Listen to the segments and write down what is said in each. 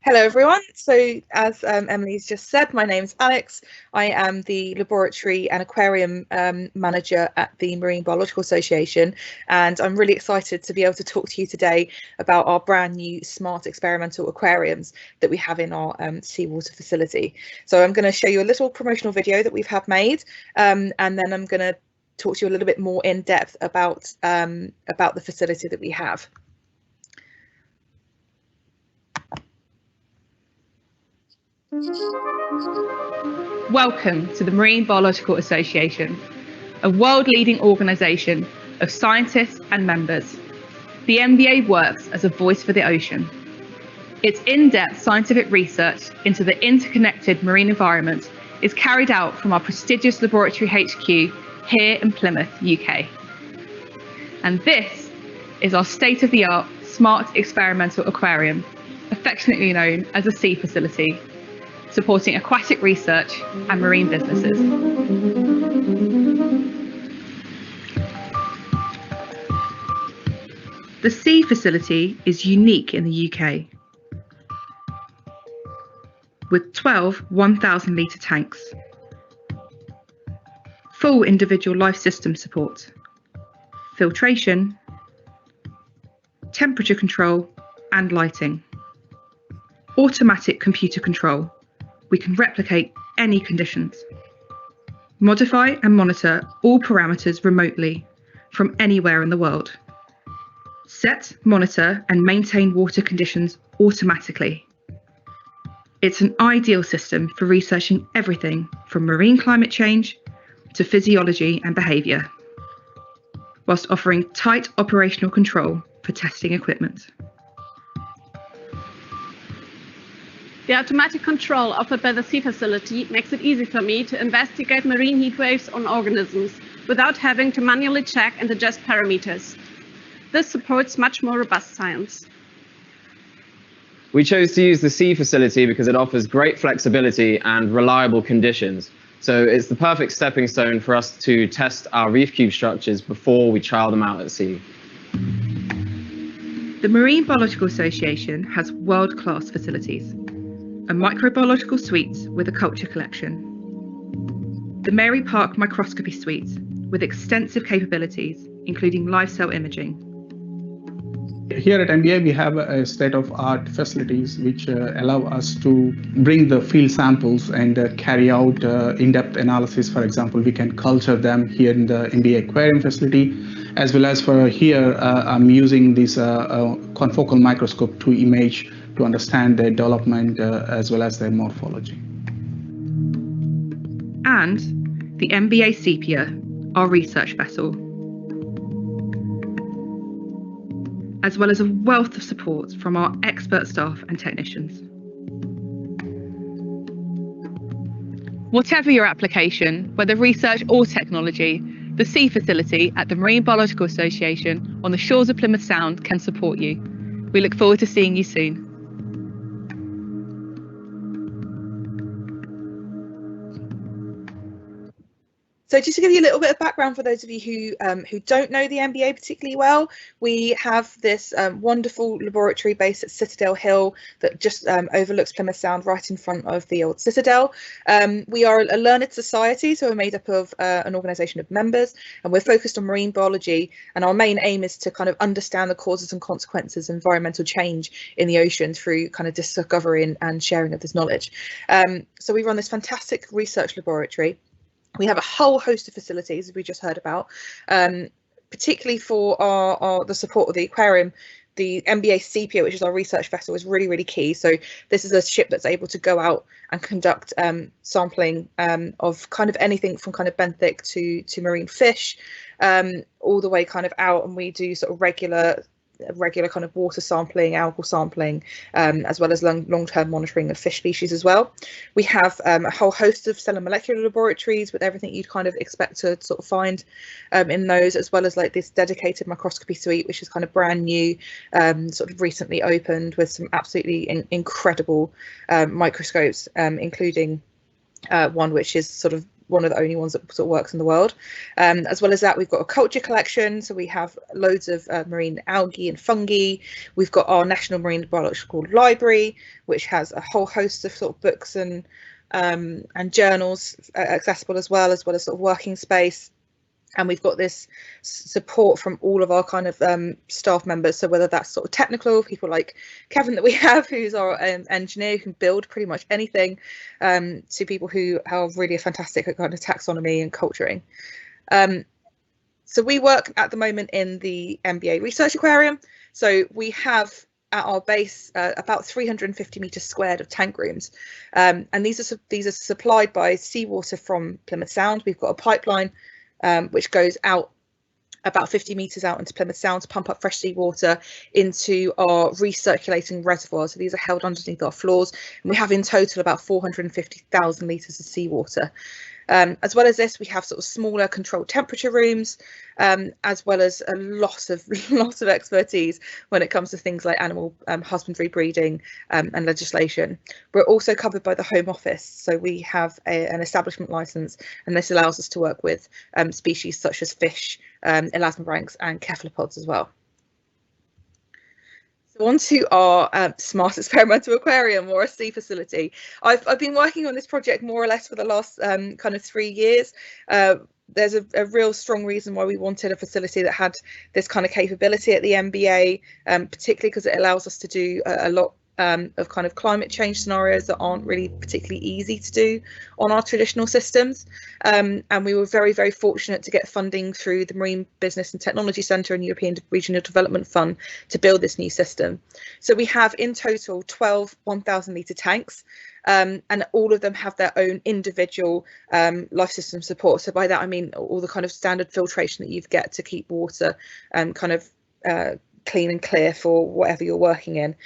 Hello everyone. So as Emily's just said, my name's Alex. I am the laboratory and aquarium manager at the Marine Biological Association, and I'm really excited to be able to talk to you today about our brand new smart experimental aquariums that we have in our seawater facility. So I'm going to show you a little promotional video that we've had made, and then I'm going to talk to you a little bit more in depth about the facility that we have. Welcome to the Marine Biological Association, a world-leading organisation of scientists and members. The MBA works as a voice for the ocean. Its in-depth scientific research into the interconnected marine environment is carried out from our prestigious laboratory HQ here in Plymouth, UK. And this is our state-of-the-art smart experimental aquarium, affectionately known as a sea facility, supporting aquatic research and marine businesses. The sea facility is unique in the UK, with 12 1,000 litre tanks, full individual life system support, filtration, temperature control and lighting, automatic computer control. We can replicate any conditions, modify and monitor all parameters remotely from anywhere in the world, set, monitor and maintain water conditions automatically. It's an ideal system for researching everything from marine climate change to physiology and behaviour, whilst offering tight operational control for testing equipment. The automatic control offered by the sea facility makes it easy for me to investigate marine heat waves on organisms without having to manually check and adjust parameters. This supports much more robust science. We chose to use the sea facility because it offers great flexibility and reliable conditions. So it's the perfect stepping stone for us to test our reef cube structures before we trial them out at sea. The Marine Biological Association has world-class facilities. A microbiological suite with a culture collection, the Mary Park microscopy suite with extensive capabilities, including live cell imaging. Here at MBA, we have a state-of-art facilities which allow us to bring the field samples and carry out in-depth analysis. For example, we can culture them here in the MBA aquarium facility, as well as for here, I'm using this confocal microscope to image to understand their development as well as their morphology. And the MBA Sepia, our research vessel, as well as a wealth of support from our expert staff and technicians. Whatever your application, whether research or technology, the Sea Facility at the Marine Biological Association on the shores of Plymouth Sound can support you. We look forward to seeing you soon. So just to give you a little bit of background for those of you who don't know the MBA particularly well, we have this wonderful laboratory based at Citadel Hill that just overlooks Plymouth Sound right in front of the old Citadel. We are a learned society, so we're made up of an organisation of members, and we're focused on marine biology, and our main aim is to kind of understand the causes and consequences of environmental change in the ocean through kind of discovery and sharing of this knowledge. So we run this fantastic research laboratory. We have a whole host of facilities, as we just heard about, particularly for the support of the aquarium. The MBA Sepia, which is our research vessel, is really, really key. So this is a ship that's able to go out and conduct sampling of kind of anything from kind of benthic to marine fish, all the way kind of out, and we do sort of regular kind of water sampling, algal sampling, as well as long-term monitoring of fish species as well. We have a whole host of cell and molecular laboratories with everything you'd kind of expect to sort of find in those, as well as like this dedicated microscopy suite, which is kind of brand new, sort of recently opened, with some absolutely incredible microscopes, including one which is sort of one of the only ones that sort of works in the world. As well as that, we've got a culture collection, so we have loads of marine algae and fungi. We've got our National Marine Biological Library, which has a whole host of sort of books and journals accessible as well as sort of working space. And we've got this support from all of our kind of staff members. So whether that's sort of technical, people like Kevin that we have, who's our engineer, who can build pretty much anything, to people who are really fantastic at kind of taxonomy and culturing. So we work at the moment in the MBA Research Aquarium. So we have at our base about 350 meters squared of tank rooms, and these are supplied by seawater from Plymouth Sound. We've got a pipeline which goes out about 50 meters out into Plymouth Sound to pump up fresh seawater into our recirculating reservoirs. So these are held underneath our floors, and we have in total about 450,000 litres of seawater. As well as this, we have sort of smaller controlled temperature rooms, as well as a lot of expertise when it comes to things like animal husbandry, breeding, and legislation. We're also covered by the Home Office, so we have an establishment licence, and this allows us to work with species such as fish, elasmobranchs, and cephalopods as well. So on to our smart experimental aquarium, or a sea facility. I've been working on this project more or less for the last kind of 3 years. There's a real strong reason why we wanted a facility that had this kind of capability at the MBA, particularly because it allows us to do a lot of kind of climate change scenarios that aren't really particularly easy to do on our traditional systems. And we were very, very fortunate to get funding through the Marine Business and Technology Centre and European Regional Development Fund to build this new system. So we have in total 12 1,000 litre tanks, and all of them have their own individual life system support. So by that I mean all the kind of standard filtration that you get to keep water kind of clean and clear for whatever you're working in.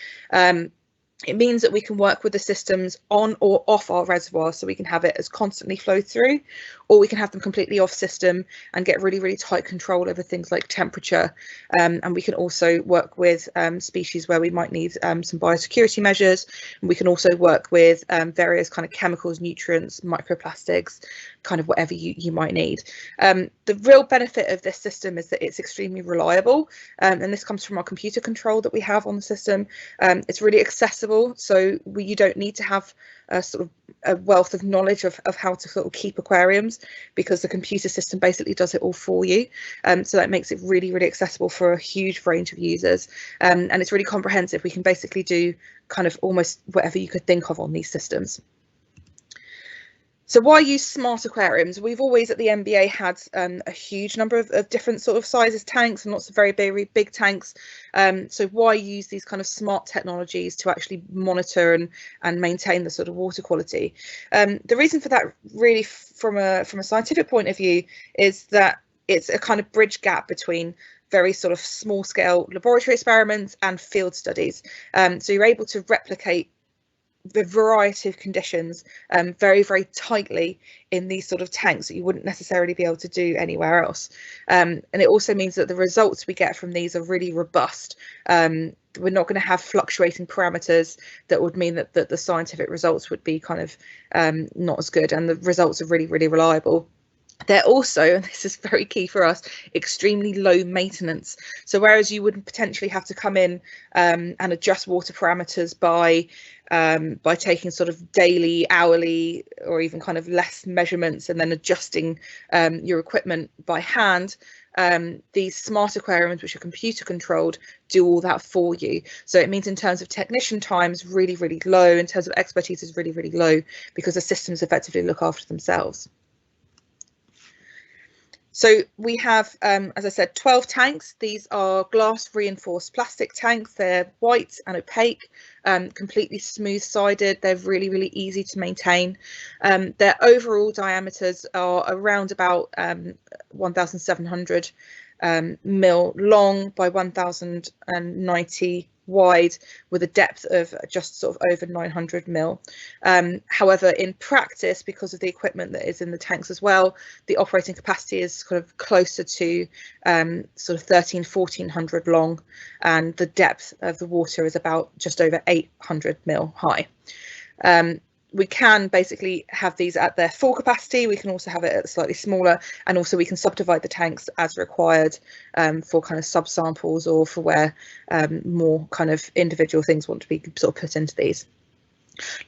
It means that we can work with the systems on or off our reservoir, so we can have it as constantly flow through, or we can have them completely off system and get really, really tight control over things like temperature. And we can also work with species where we might need some biosecurity measures. And we can also work with various kind of chemicals, nutrients, microplastics, kind of whatever you might need. The real benefit of this system is that it's extremely reliable, and this comes from our computer control that we have on the system. It's really accessible, so you don't need to have a sort of a wealth of knowledge of how to sort of keep aquariums, because the computer system basically does it all for you. So that makes it really, really accessible for a huge range of users, and it's really comprehensive. We can basically do kind of almost whatever you could think of on these systems. So why use smart aquariums? We've always at the MBA had a huge number of different sort of sizes tanks and lots of very, very big tanks. So why use these kind of smart technologies to actually monitor and maintain the sort of water quality? The reason for that, really, from a scientific point of view, is that it's a kind of bridge gap between very sort of small scale laboratory experiments and field studies. So you're able to replicate the variety of conditions very, very tightly in these sort of tanks that you wouldn't necessarily be able to do anywhere else. And it also means that the results we get from these are really robust. We're not going to have fluctuating parameters that would mean that the scientific results would be kind of not as good, and the results are really, really reliable. They're also, and this is very key for us, extremely low maintenance. So whereas you would potentially have to come in and adjust water parameters by taking sort of daily, hourly, or even kind of less measurements, and then adjusting your equipment by hand, these smart aquariums, which are computer controlled, do all that for you. So it means in terms of technician times, really, really low. In terms of expertise, is really, really low, because the systems effectively look after themselves. So we have, as I said, 12 tanks. These are glass reinforced plastic tanks. They're white and opaque, completely smooth sided. They're really, really easy to maintain. Their overall diameters are around about 1,700 mil long by 1,090 wide, with a depth of just sort of over 900 mil. However, in practice, because of the equipment that is in the tanks as well, the operating capacity is kind of closer to sort of 1,400 long, and the depth of the water is about just over 800 mil high. we can basically have these at their full capacity. We can also have it at slightly smaller, and also we can subdivide the tanks as required for kind of sub-samples or for where more kind of individual things want to be sort of put into these.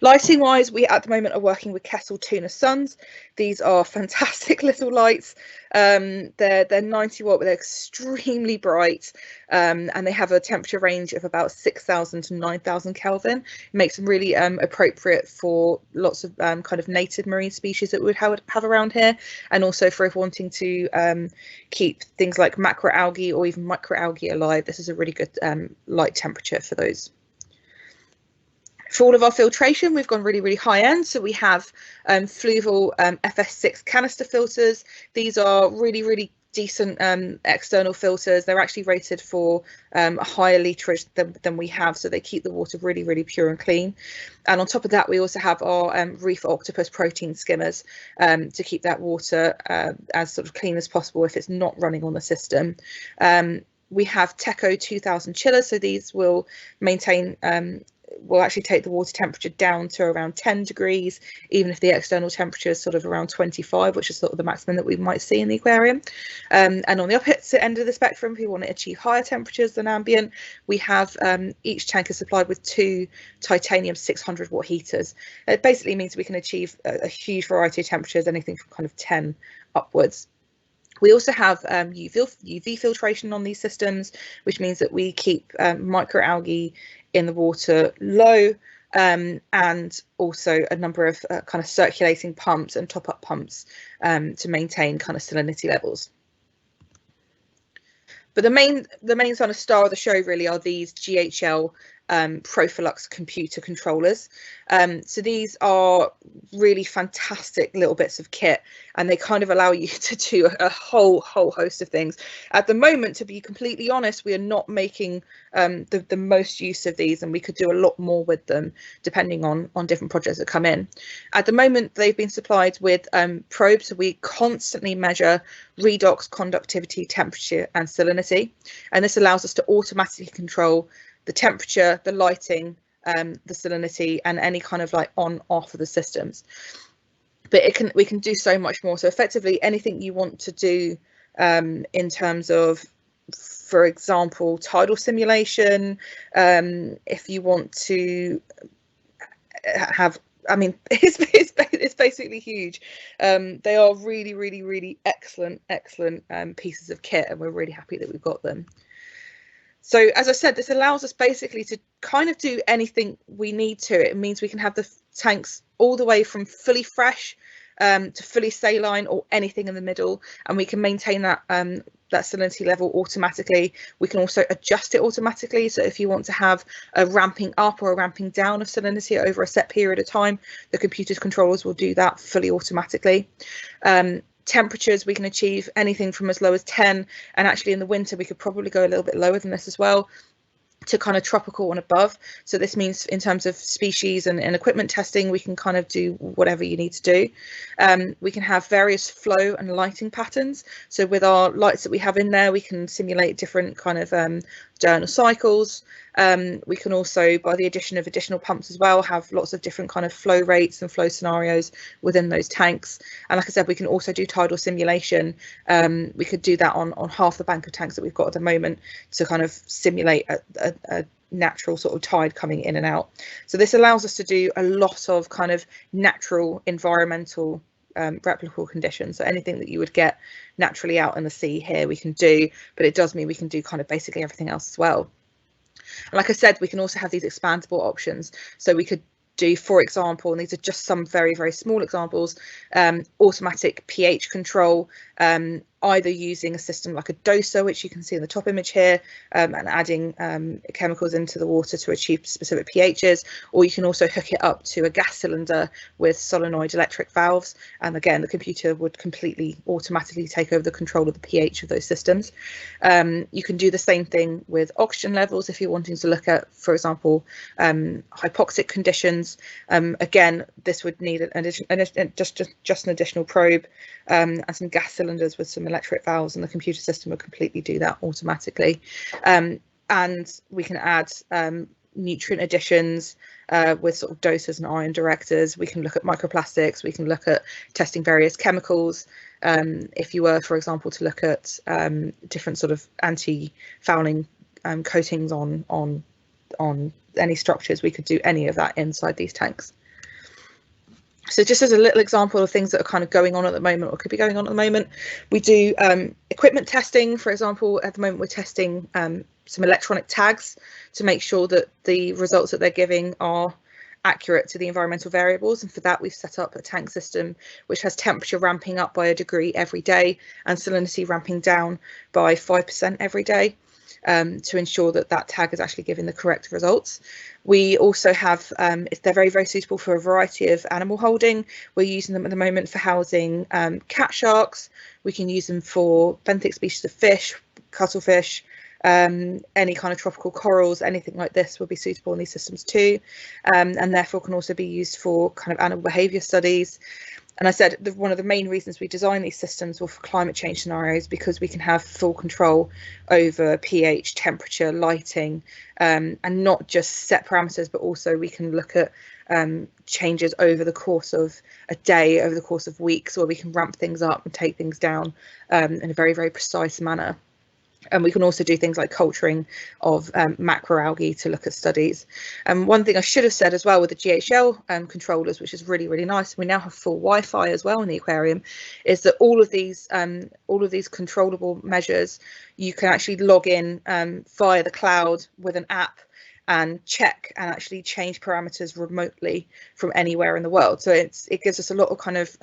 Lighting wise, we at the moment are working with Kessel Tuna Suns. These are fantastic little lights. They're 90 watt, but they're extremely bright, and they have a temperature range of about 6,000 to 9,000 Kelvin. It makes them really appropriate for lots of kind of native marine species that we would have around here, and also for if wanting to keep things like macroalgae or even microalgae alive. This is a really good light temperature for those. For all of our filtration, we've gone really, really high end. So we have Fluval FS6 canister filters. These are really, really decent external filters. They're actually rated for a higher literage than we have, so they keep the water really, really pure and clean. And on top of that, we also have our reef octopus protein skimmers to keep that water as sort of clean as possible if it's not running on the system. We have Teco 2000 chillers, so these will maintain will actually take the water temperature down to around 10 degrees, even if the external temperature is sort of around 25, which is sort of the maximum that we might see in the aquarium. And on the opposite end of the spectrum, if we want to achieve higher temperatures than ambient, we have each tank is supplied with 2 titanium 600 watt heaters. It basically means we can achieve a huge variety of temperatures, anything from kind of 10 upwards. We also have UV filtration on these systems, which means that we keep microalgae in the water low, and also a number of kind of circulating pumps and top-up pumps to maintain kind of salinity levels. But the main kind of star of the show really are these GHL Profilux computer controllers. So these are really fantastic little bits of kit, and they kind of allow you to do a whole host of things. At the moment, to be completely honest, we are not making the most use of these, and we could do a lot more with them depending on different projects that come in. At the moment, they've been supplied with probes, so we constantly measure redox, conductivity, temperature and salinity, and this allows us to automatically control the temperature, the lighting, the salinity, and any kind of like on off of the systems. But we can do so much more. So effectively anything you want to do in terms of, for example, tidal simulation, if you want to have, I mean, it's basically huge. They are really excellent pieces of kit, and we're really happy that we've got them. So as I said, this allows us basically to kind of do anything we need to. It means we can have the tanks all the way from fully fresh to fully saline, or anything in the middle, and we can maintain that that salinity level automatically. We can also adjust it automatically. So if you want to have a ramping up or a ramping down of salinity over a set period of time, the computer's controllers will do that fully automatically. Temperatures, we can achieve anything from as low as 10, and actually in the winter we could probably go a little bit lower than this as well, to kind of tropical and above. So this means in terms of species and equipment testing, we can kind of do whatever you need to do. We can have various flow and lighting patterns. So with our lights that we have in there, we can simulate different kind of diurnal cycles. We can also, by the addition of additional pumps as well, have lots of different kind of flow rates and flow scenarios within those tanks. And like I said, we can also do tidal simulation. We could do that on half the bank of tanks that we've got at the moment, to kind of simulate a natural sort of tide coming in and out. So this allows us to do a lot of kind of natural environmental replicable conditions. So anything that you would get naturally out in the sea here we can do, but it does mean we can do kind of basically everything else as well. And like I said, we can also have these expandable options. So we could do, for example, and these are just some very small examples, automatic pH control, either using a system like a doser, which you can see in the top image here, and adding chemicals into the water to achieve specific pHs, or you can also hook it up to a gas cylinder with solenoid electric valves, and again the computer would completely automatically take over the control of the pH of those systems. You can do the same thing with oxygen levels if you're wanting to look at, for example, hypoxic conditions. Again, this would need just an additional probe and some gas cylinders with some electric valves, and the computer system will completely do that automatically. And we can add nutrient additions with sort of doses and ion directors. We can look at microplastics. We can look at testing various chemicals. If you were, for example, to look at different sort of anti-fouling coatings on any structures, we could do any of that inside these tanks. So just as a little example of things that are kind of going on at the moment or could be going on at the moment, we do equipment testing. For example, at the moment we're testing some electronic tags to make sure that the results that they're giving are accurate to the environmental variables, and for that we've set up a tank system which has temperature ramping up by a degree every day and salinity ramping down by 5% every day, to ensure that that tag is actually giving the correct results. We also have, they're very, very suitable for a variety of animal holding. We're using them at the moment for housing cat sharks. We can use them for benthic species of fish, cuttlefish, any kind of tropical corals, anything like this will be suitable in these systems too, and therefore can also be used for kind of animal behaviour studies. And I said one of the main reasons we design these systems were for climate change scenarios, because we can have full control over pH, temperature, lighting, and not just set parameters, but also we can look at changes over the course of a day, over the course of weeks, or we can ramp things up and take things down in a very, very precise manner. And we can also do things like culturing of macroalgae to look at studies. And one thing I should have said as well with the GHL controllers, which is really, really nice, we now have full Wi-Fi as well in the aquarium, is that all of these controllable measures, you can actually log in via the cloud with an app and check and actually change parameters remotely from anywhere in the world. So it gives us a lot of kind of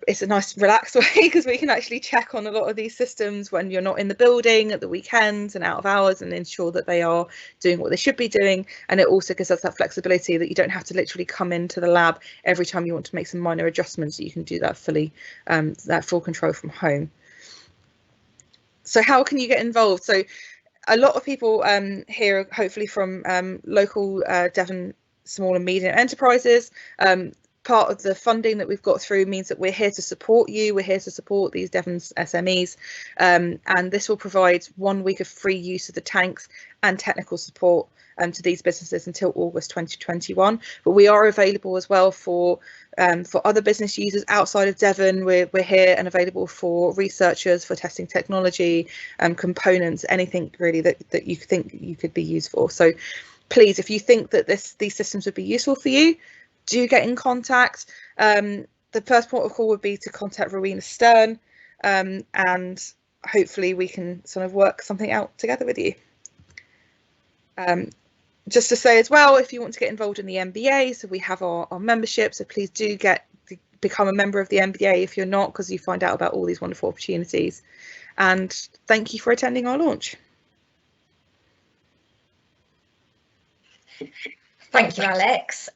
it's a nice relaxed way, because we can actually check on a lot of these systems when you're not in the building at the weekends and out of hours, and ensure that they are doing what they should be doing. And it also gives us that flexibility that you don't have to literally come into the lab every time you want to make some minor adjustments. You can do that fully, that full control from home. So how can you get involved? So a lot of people here, hopefully from local Devon small and medium enterprises. Part of the funding that we've got through means that we're here to support you. We're here to support these Devon's SMEs, and this will provide 1 week of free use of the tanks and technical support to these businesses until August 2021. But we are available as well for other business users outside of Devon. We're here and available for researchers, for testing technology, components, anything really that you think you could be used for. So please, if you think that these systems would be useful for you, do get in contact. The first port of call would be to contact Rowena Stern, and hopefully we can sort of work something out together with you. Just to say as well, if you want to get involved in the MBA, so we have our membership, so please do become a member of the MBA if you're not, because you find out about all these wonderful opportunities. And thank you for attending our launch. Thank you, Alex.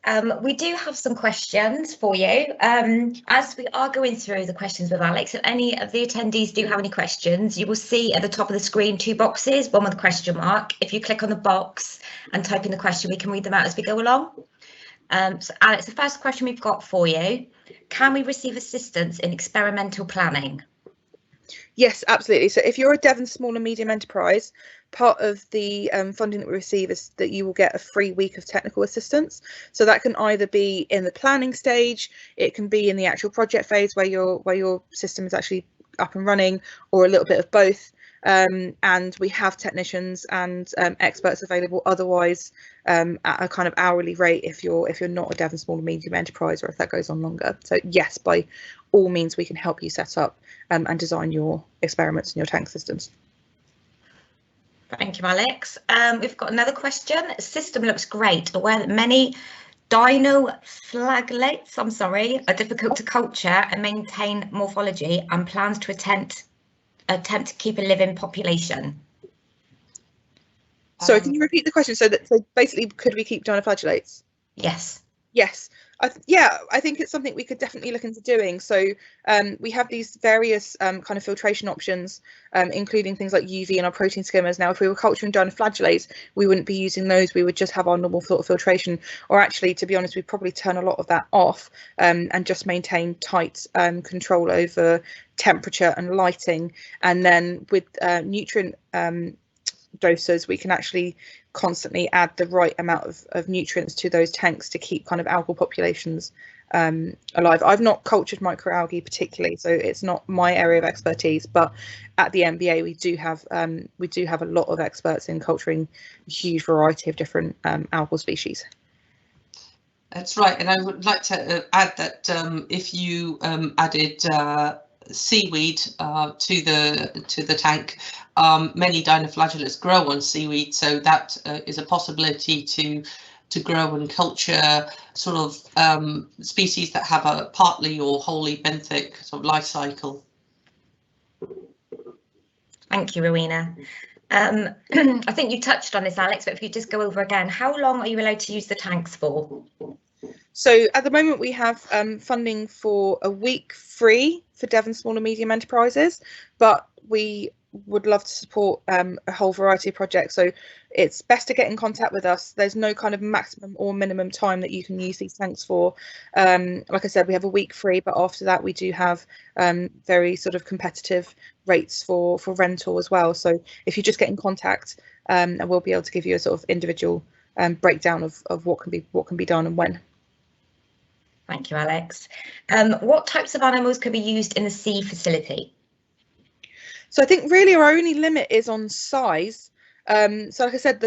We do have some questions for you. As we are going through the questions with Alex, if any of the attendees do have any questions, you will see at the top of the screen 2 boxes, one with a question mark. If you click on the box and type in the question, we can read them out as we go along. So Alex, the first question we've got for you: can we receive assistance in experimental planning? Yes, absolutely. So if you're a Devon small and medium enterprise, part of the funding that we receive is that you will get a free week of technical assistance. So that can either be in the planning stage, it can be in the actual project phase where your system is actually up and running, or a little bit of both. And we have technicians and experts available otherwise at a kind of hourly rate if you're not a Devon small and medium enterprise, or if that goes on longer. So yes, by all means we can help you set up and design your experiments and your tank systems. Thank you, Alex. We've got another question. System looks great. Aware that many dinoflagellates, are difficult to culture and maintain morphology, and plans to attempt to keep a living population. Sorry, can you repeat the question? So basically, could we keep dinoflagellates? Yes. Yes. I think it's something we could definitely look into doing. So we have these various kind of filtration options, including things like UV and our protein skimmers. Now, if we were culturing dinoflagellates, we wouldn't be using those. We would just have our normal filtration, or actually, to be honest, we'd probably turn a lot of that off and just maintain tight control over temperature and lighting. And then with nutrient dosers, we can actually constantly add the right amount of nutrients to those tanks to keep kind of algal populations alive. I've not cultured microalgae particularly, so it's not my area of expertise, but at the MBA we do have a lot of experts in culturing a huge variety of different algal species. That's right, and I would like to add that if you added seaweed to the tank, many dinoflagellates grow on seaweed, so that is a possibility to grow and culture sort of species that have a partly or wholly benthic sort of life cycle. Thank you, Rowena. I think you touched on this, Alex, but if you just go over again, how long are you allowed to use the tanks for? So at the moment we have funding for a week free for Devon small and medium enterprises, but we would love to support a whole variety of projects. So it's best to get in contact with us. There's no kind of maximum or minimum time that you can use these tanks for. Like I said, we have a week free, but after that we do have very sort of competitive rates for rental as well. So if you just get in contact, and we'll be able to give you a sort of individual breakdown of what can be done and when. Thank you, Alex. What types of animals can be used in the sea facility? So I think really our only limit is on size. So like I said,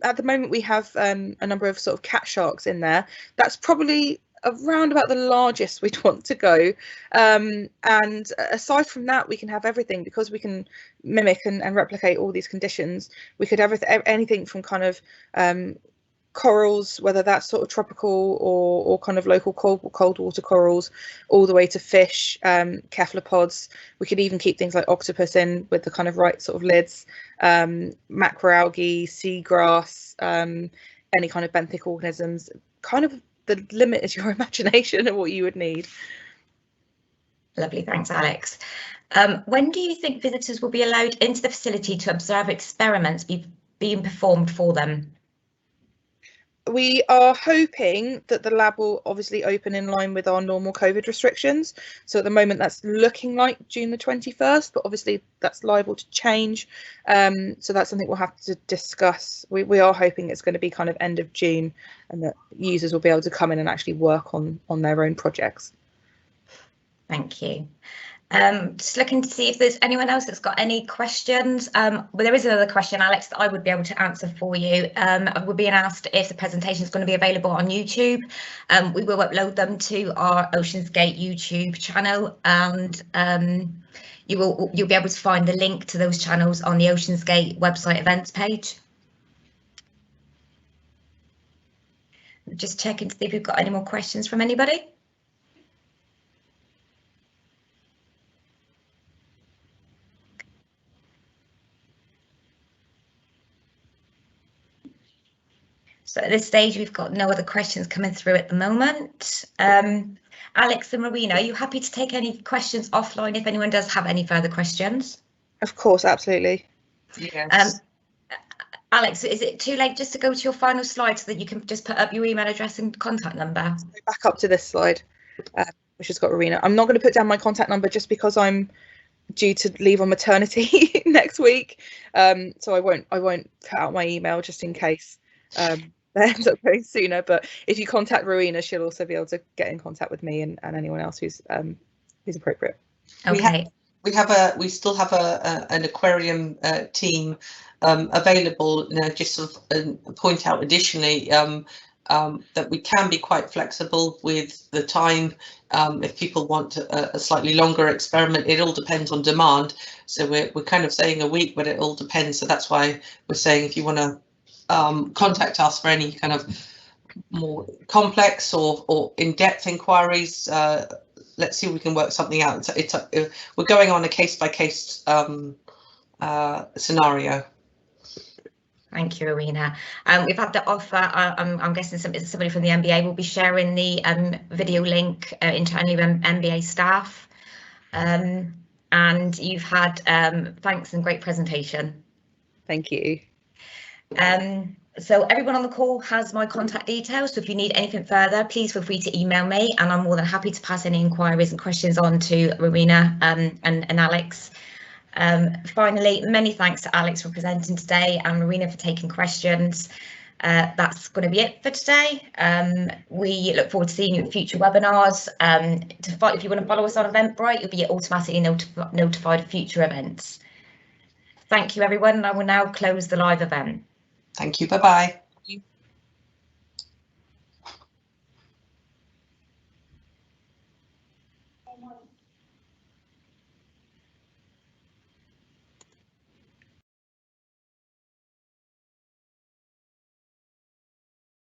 at the moment we have a number of sort of cat sharks in there. That's probably around about the largest we'd want to go. And aside from that, we can have everything because we can mimic and replicate all these conditions. We could have anything from kind of corals, whether that's sort of tropical or kind of local cold water corals, all the way to fish, cephalopods. We could even keep things like octopus in with the kind of right sort of lids, macroalgae, seagrass, any kind of benthic organisms. Kind of the limit is your imagination of what you would need. Lovely, thanks, Alex. When do you think visitors will be allowed into the facility to observe experiments being performed for them? We are hoping that the lab will obviously open in line with our normal COVID restrictions. So at the moment that's looking like June the 21st, but obviously that's liable to change. So that's something we'll have to discuss. We are hoping it's going to be kind of end of June and that users will be able to come in and actually work on their own projects. Thank you. Just looking to see if there's anyone else that's got any questions. Well, there is another question, Alex, that I would be able to answer for you. We're being asked if the presentation is going to be available on YouTube. We will upload them to our OceansGate YouTube channel, and you'll be able to find the link to those channels on the OceansGate website events page. Just checking to see if we've got any more questions from anybody. So at this stage, we've got no other questions coming through at the moment. Alex and Rowena, are you happy to take any questions offline if anyone does have any further questions? Of course, absolutely. Yes. Alex, is it too late just to go to your final slide so that you can just put up your email address and contact number? Back up to this slide, which has got Rowena. I'm not going to put down my contact number just because I'm due to leave on maternity next week. So I won't put out my email just in case. That ends up going sooner, but if you contact Rowena, she'll also be able to get in contact with me and anyone else who's appropriate. Okay. We still have an aquarium team available. Just sort of point out additionally that we can be quite flexible with the time. If people want a slightly longer experiment, it all depends on demand. So we're kind of saying a week, but it all depends. So that's why we're saying if you want to contact us for any kind of more complex or in-depth inquiries. Let's see if we can work something out. We're going on a case-by-case scenario. Thank you, Rowena. We've had the offer. I'm guessing somebody from the MBA will be sharing the video link internally with MBA staff. And you've had thanks and great presentation. Thank you. So everyone on the call has my contact details, so if you need anything further, please feel free to email me, and I'm more than happy to pass any inquiries and questions on to Rowena and Alex. Finally, many thanks to Alix for presenting today and Rowena for taking questions. That's going to be it for today. We look forward to seeing you at future webinars. If you want to follow us on Eventbrite, you'll be automatically notified of future events. Thank you, everyone, and I will now close the live event. Thank you. Bye-bye.